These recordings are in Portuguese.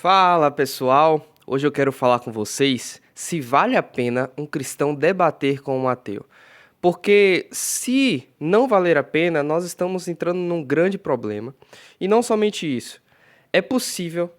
Fala pessoal, hoje eu quero falar com vocês se vale a pena um cristão debater com um ateu. Porque se não valer a pena, nós estamos entrando num grande problema. E não somente isso, é possível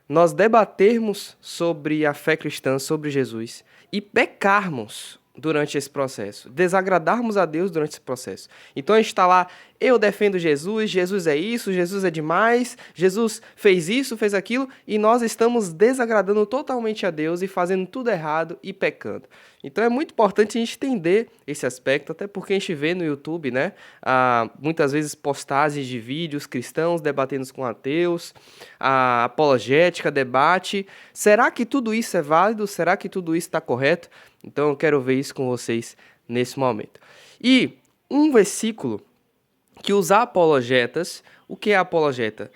nós debatermos sobre a fé cristã, sobre Jesus, e pecarmos durante esse processo, desagradarmos a Deus durante esse processo. Então a gente está lá, eu defendo Jesus, Jesus é isso, Jesus é demais, Jesus fez isso, fez aquilo, e nós estamos desagradando totalmente a Deus e fazendo tudo errado e pecando. Então é muito importante a gente entender esse aspecto, até porque a gente vê no YouTube, né, muitas vezes postagens de vídeos cristãos debatendo com ateus, a apologética, debate. Será que tudo isso é válido? Será que tudo isso está correto? Então eu quero ver isso com vocês nesse momento. E um versículo que os apologetas, o que é apologeta?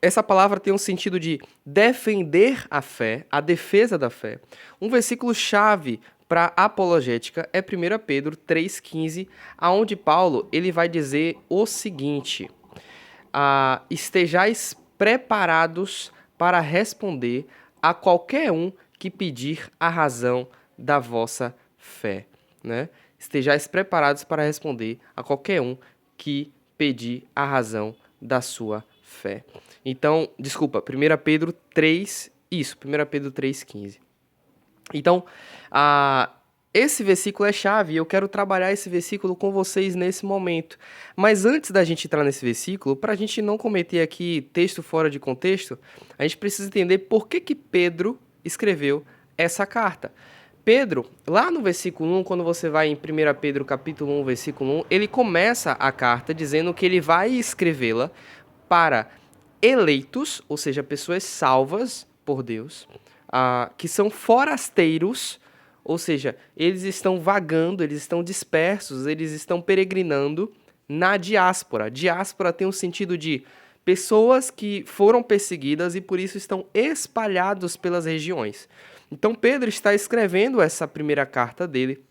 Essa palavra tem um sentido de defender a fé, a defesa da fé. Um versículo-chave para apologética é 1 Pedro 3,15, aonde Paulo ele vai dizer o seguinte: estejais preparados para responder a qualquer um que pedir a razão da vossa fé, né? Estejais preparados para responder a qualquer um que pedir a razão da sua fé. Então, desculpa, 1 Pedro 3, isso, 1 Pedro 3,15. Então, esse versículo é chave e eu quero trabalhar esse versículo com vocês nesse momento. Mas antes da gente entrar nesse versículo, para a gente não cometer aqui texto fora de contexto, a gente precisa entender por que Pedro escreveu essa carta. Pedro, lá no versículo 1, quando você vai em 1 Pedro capítulo 1, versículo 1, ele começa a carta dizendo que ele vai escrevê-la para eleitos, ou seja, pessoas salvas por Deus, que são forasteiros, ou seja, eles estão vagando, eles estão dispersos, eles estão peregrinando na diáspora. Diáspora tem o sentido de pessoas que foram perseguidas e por isso estão espalhados pelas regiões. Então Pedro está escrevendo essa primeira carta dele,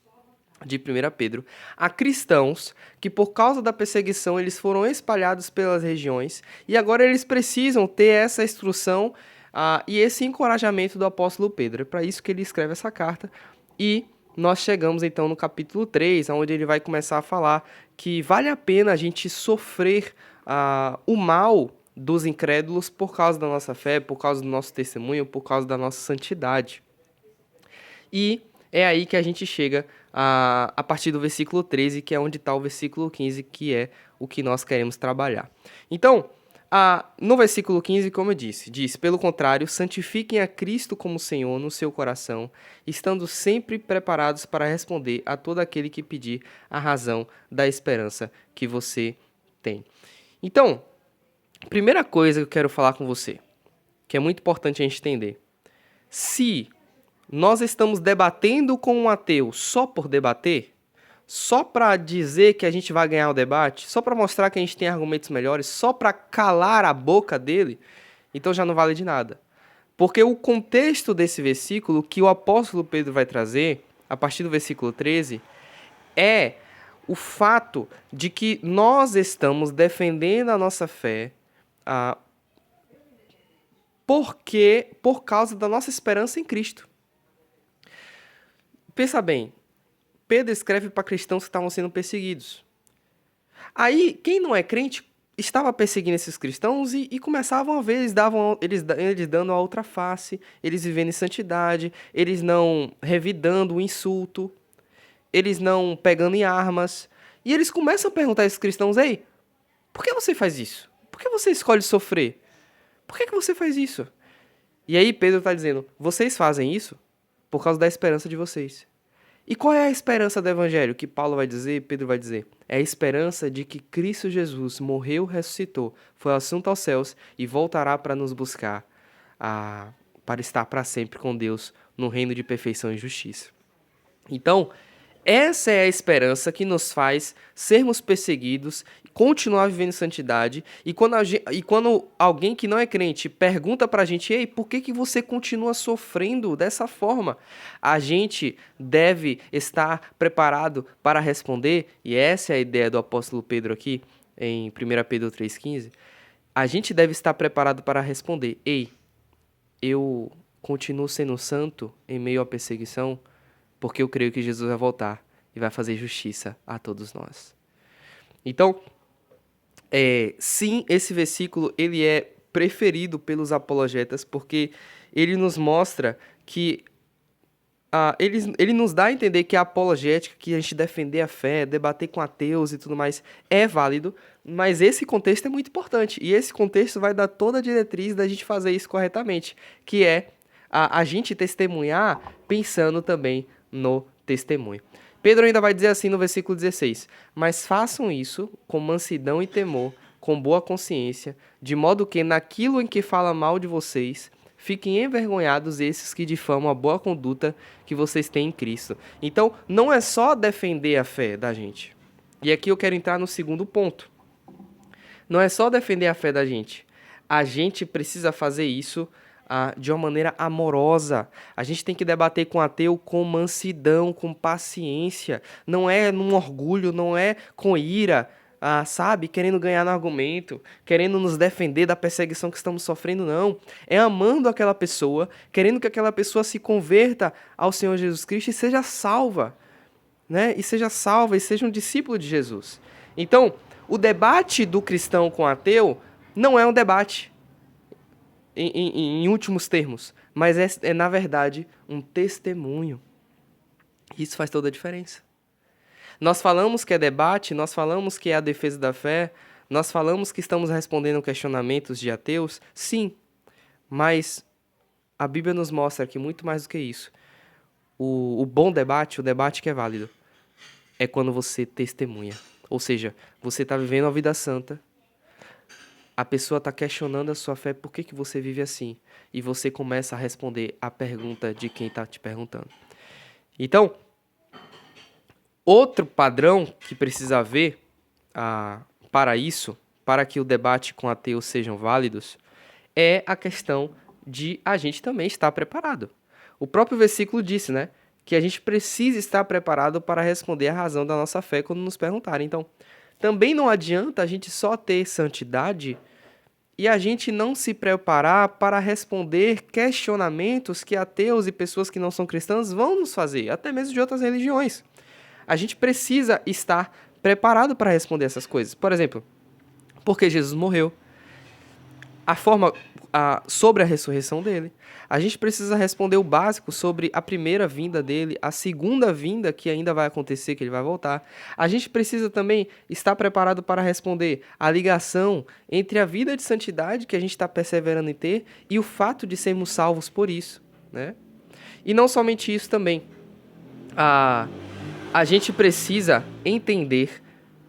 de 1 Pedro, a cristãos que por causa da perseguição eles foram espalhados pelas regiões e agora eles precisam ter essa instrução e esse encorajamento do apóstolo Pedro. É para isso que ele escreve essa carta e nós chegamos então no capítulo 3, onde ele vai começar a falar que vale a pena a gente sofrer o mal dos incrédulos por causa da nossa fé, por causa do nosso testemunho, por causa da nossa santidade. E é aí que a gente chega a partir do versículo 13, que é onde está o versículo 15, que é o que nós queremos trabalhar. Então, no versículo 15, como eu disse, diz: pelo contrário, santifiquem a Cristo como Senhor no seu coração, estando sempre preparados para responder a todo aquele que pedir a razão da esperança que você tem. Então, primeira coisa que eu quero falar com você, que é muito importante a gente entender: se nós estamos debatendo com um ateu só por debater, só para dizer que a gente vai ganhar o debate, só para mostrar que a gente tem argumentos melhores, só para calar a boca dele, então já não vale de nada. Porque o contexto desse versículo que o apóstolo Pedro vai trazer, a partir do versículo 13, é o fato de que nós estamos defendendo a nossa fé por causa da nossa esperança em Cristo. Pensa bem, Pedro escreve para cristãos que estavam sendo perseguidos. Aí, quem não é crente estava perseguindo esses cristãos e começavam a ver, eles dando a outra face, eles vivendo em santidade, eles não revidando o insulto, eles não pegando em armas. E eles começam a perguntar a esses cristãos: ei, por que você faz isso? Por que você escolhe sofrer? Por que você faz isso? E aí Pedro está dizendo: vocês fazem isso por causa da esperança de vocês. E qual é a esperança do evangelho que Paulo vai dizer, Pedro vai dizer? É a esperança de que Cristo Jesus morreu, ressuscitou, foi assunto aos céus e voltará para nos buscar, para estar para sempre com Deus no reino de perfeição e justiça. Então, essa é a esperança que nos faz sermos perseguidos, continuar vivendo em santidade. E quando alguém que não é crente pergunta pra gente: ei, por que você continua sofrendo dessa forma? A gente deve estar preparado para responder, e essa é a ideia do apóstolo Pedro aqui, em 1 Pedro 3,15. A gente deve estar preparado para responder: ei, eu continuo sendo santo em meio à perseguição, porque eu creio que Jesus vai voltar e vai fazer justiça a todos nós. Então, sim, esse versículo ele é preferido pelos apologetas, porque ele nos mostra que ele nos dá a entender que a apologética, que a gente defender a fé, debater com ateus e tudo mais, é válido, mas esse contexto é muito importante, e esse contexto vai dar toda a diretriz da gente fazer isso corretamente, que é a gente testemunhar pensando também no testemunho. Pedro ainda vai dizer assim no versículo 16: mas façam isso com mansidão e temor, com boa consciência, de modo que naquilo em que fala mal de vocês, fiquem envergonhados esses que difamam a boa conduta que vocês têm em Cristo. Então, não é só defender a fé da gente. E aqui eu quero entrar no segundo ponto. Não é só defender a fé da gente. A gente precisa fazer isso de uma maneira amorosa. A gente tem que debater com o ateu com mansidão, com paciência. Não é num orgulho, não é com ira, sabe? Querendo ganhar no argumento, querendo nos defender da perseguição que estamos sofrendo, não. É amando aquela pessoa, querendo que aquela pessoa se converta ao Senhor Jesus Cristo e seja salva, né? E seja salva e seja um discípulo de Jesus. Então, o debate do cristão com o ateu não é um debate, em últimos termos, mas é, na verdade, um testemunho. Isso faz toda a diferença. Nós falamos que é debate, nós falamos que é a defesa da fé, nós falamos que estamos respondendo questionamentos de ateus, sim, mas a Bíblia nos mostra que muito mais do que isso. O bom debate, o debate que é válido, é quando você testemunha. Ou seja, você está vivendo a vida santa, a pessoa está questionando a sua fé, por que você vive assim? E você começa a responder a pergunta de quem está te perguntando. Então, outro padrão que precisa haver para isso, para que o debate com ateus sejam válidos, é a questão de a gente também estar preparado. O próprio versículo disse, né, que a gente precisa estar preparado para responder a razão da nossa fé quando nos perguntarem. Então, também não adianta a gente só ter santidade e a gente não se preparar para responder questionamentos que ateus e pessoas que não são cristãs vão nos fazer, até mesmo de outras religiões. A gente precisa estar preparado para responder essas coisas. Por exemplo, por que Jesus morreu? A forma sobre a ressurreição dele. A gente precisa responder o básico sobre a primeira vinda dele, a segunda vinda que ainda vai acontecer, que ele vai voltar. A gente precisa também estar preparado para responder a ligação entre a vida de santidade que a gente está perseverando em ter e o fato de sermos salvos por isso, né? E não somente isso também. A gente precisa entender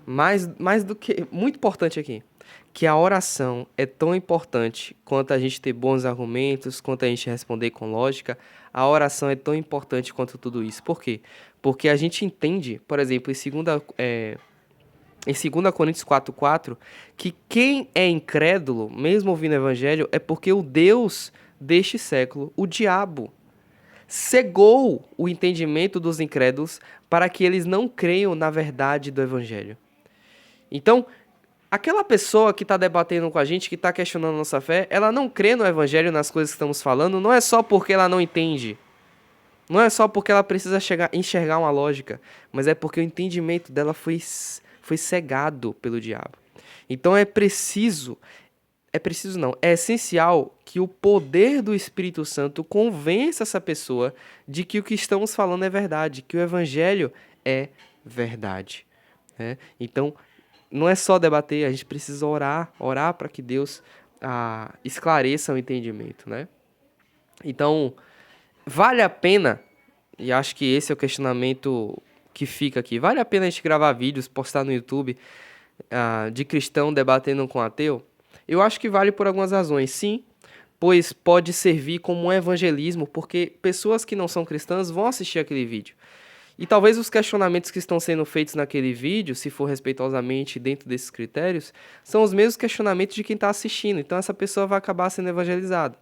mais do que... Muito importante aqui. Que a oração é tão importante quanto a gente ter bons argumentos, quanto a gente responder com lógica. A oração é tão importante quanto tudo isso. Por quê? Porque a gente entende, por exemplo, em 2 Coríntios 4,4, que quem é incrédulo, mesmo ouvindo o evangelho, é porque o Deus deste século, o diabo, cegou o entendimento dos incrédulos para que eles não creiam na verdade do evangelho. Então, aquela pessoa que está debatendo com a gente, que está questionando a nossa fé, ela não crê no evangelho, nas coisas que estamos falando, não é só porque ela não entende. Não é só porque ela precisa enxergar uma lógica, mas é porque o entendimento dela foi cegado pelo diabo. Então é essencial que o poder do Espírito Santo convença essa pessoa de que o que estamos falando é verdade, que o evangelho é verdade, né? Então, não é só debater, a gente precisa orar para que Deus esclareça o entendimento, né? Então, vale a pena, e acho que esse é o questionamento que fica aqui, vale a pena a gente gravar vídeos, postar no YouTube de cristão debatendo com ateu? Eu acho que vale por algumas razões, sim, pois pode servir como um evangelismo, porque pessoas que não são cristãs vão assistir aquele vídeo. E talvez os questionamentos que estão sendo feitos naquele vídeo, se for respeitosamente dentro desses critérios, são os mesmos questionamentos de quem está assistindo. Então essa pessoa vai acabar sendo evangelizada.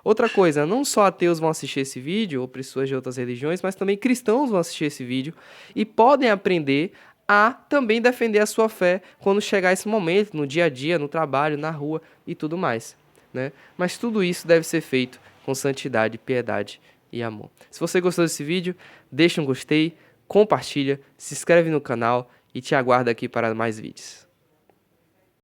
Outra coisa, não só ateus vão assistir esse vídeo, ou pessoas de outras religiões, mas também cristãos vão assistir esse vídeo e podem aprender a também defender a sua fé quando chegar esse momento, no dia a dia, no trabalho, na rua e tudo mais, né? Mas tudo isso deve ser feito com santidade, piedade e amor. Se você gostou desse vídeo, deixa um gostei, compartilha, se inscreve no canal e te aguardo aqui para mais vídeos.